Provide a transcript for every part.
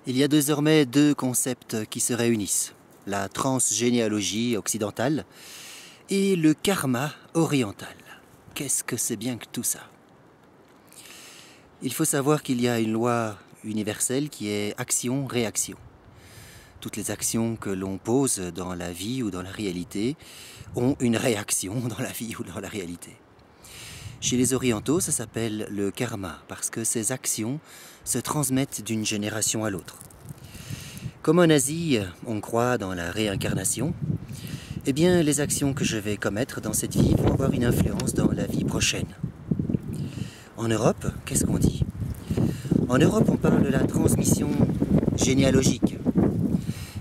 Il y a désormais deux concepts qui se réunissent, la transgénéalogie occidentale et le karma oriental. Qu'est-ce que c'est bien que tout ça? Il faut savoir qu'il y a une loi universelle qui est action-réaction. Toutes les actions que l'on pose dans la vie ou dans la réalité ont une réaction dans la vie ou dans la réalité. Chez les orientaux, ça s'appelle le karma, parce que ces actions se transmettent d'une génération à l'autre. Comme en Asie, on croit dans la réincarnation, eh bien les actions que je vais commettre dans cette vie vont avoir une influence dans la vie prochaine. En Europe, qu'est-ce qu'on dit? En Europe, on parle de la transmission généalogique.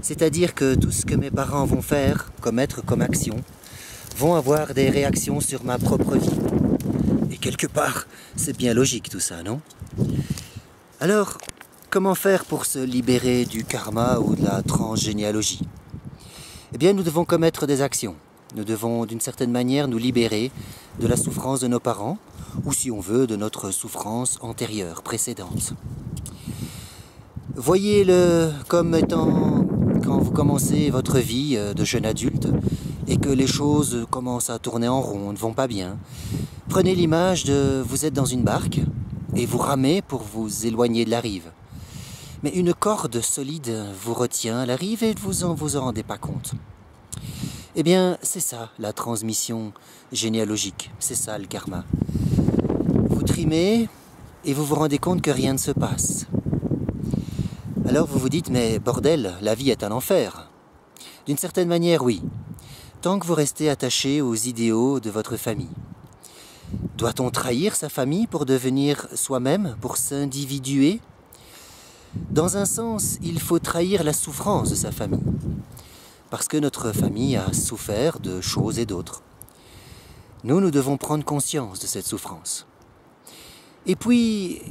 C'est-à-dire que tout ce que mes parents vont faire, commettre comme action, vont avoir des réactions sur ma propre vie. Et quelque part, c'est bien logique tout ça, non? Alors, comment faire pour se libérer du karma ou de la transgénéalogie? Eh bien, nous devons commettre des actions. Nous devons, d'une certaine manière, nous libérer de la souffrance de nos parents, ou si on veut, de notre souffrance antérieure, précédente. Voyez-le comme étant, quand vous commencez votre vie de jeune adulte, et que les choses commencent à tourner en rond, ne vont pas bien. Prenez l'image de vous êtes dans une barque, et vous ramez pour vous éloigner de la rive. Mais une corde solide vous retient à la rive et vous en rendez pas compte. Eh bien, c'est ça la transmission généalogique, c'est ça le karma. Vous trimez et vous vous rendez compte que rien ne se passe. Alors vous vous dites, mais bordel, la vie est un enfer. D'une certaine manière, oui, tant que vous restez attaché aux idéaux de votre famille. Doit-on trahir sa famille pour devenir soi-même, pour s'individuer? Dans un sens, il faut trahir la souffrance de sa famille, parce que notre famille a souffert de choses et d'autres. Nous devons prendre conscience de cette souffrance. Et puis,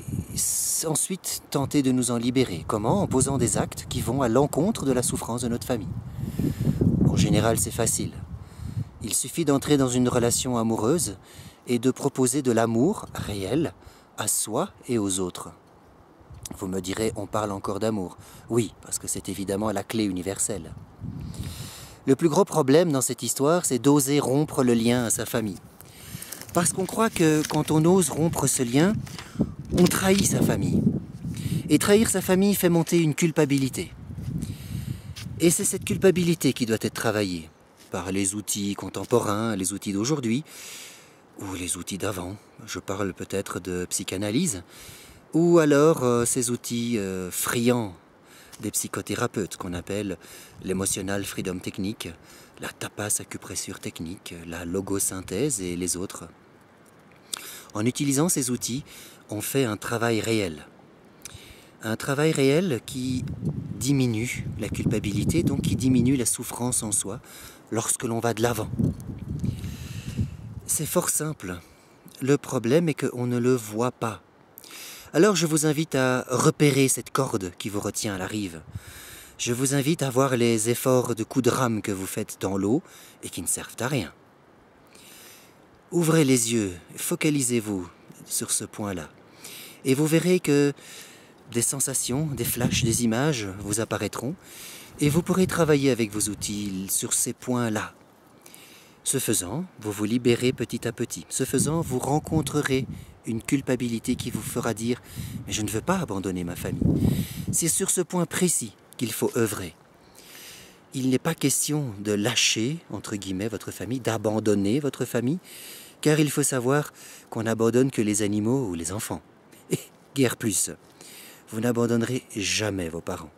ensuite, tenter de nous en libérer. Comment? En posant des actes qui vont à l'encontre de la souffrance de notre famille. En général, c'est facile. Il suffit d'entrer dans une relation amoureuse et de proposer de l'amour réel à soi et aux autres. Vous me direz, on parle encore d'amour. Oui, parce que c'est évidemment la clé universelle. Le plus gros problème dans cette histoire, c'est d'oser rompre le lien à sa famille. Parce qu'on croit que quand on ose rompre ce lien, on trahit sa famille. Et trahir sa famille fait monter une culpabilité. Et c'est cette culpabilité qui doit être travaillée par les outils contemporains, les outils d'aujourd'hui, ou les outils d'avant. Je parle peut-être de psychanalyse, ou alors ces outils friands des psychothérapeutes qu'on appelle l'emotional freedom technique, la tapas acupressure technique, la logosynthèse et les autres. En utilisant ces outils, on fait un travail réel. Un travail réel qui diminue la culpabilité, donc qui diminue la souffrance en soi lorsque l'on va de l'avant. C'est fort simple. Le problème est qu'on ne le voit pas. Alors je vous invite à repérer cette corde qui vous retient à la rive. Je vous invite à voir les efforts de coups de rame que vous faites dans l'eau et qui ne servent à rien. Ouvrez les yeux, focalisez-vous sur ce point-là. Et vous verrez que des sensations, des flashs, des images vous apparaîtront et vous pourrez travailler avec vos outils sur ces points-là. Ce faisant, vous vous libérez petit à petit. Ce faisant, vous rencontrerez une culpabilité qui vous fera dire « mais je ne veux pas abandonner ma famille ». C'est sur ce point précis qu'il faut œuvrer. Il n'est pas question de lâcher, entre guillemets, votre famille, d'abandonner votre famille, car il faut savoir qu'on n'abandonne que les animaux ou les enfants. Et guère plus. Vous n'abandonnerez jamais vos parents.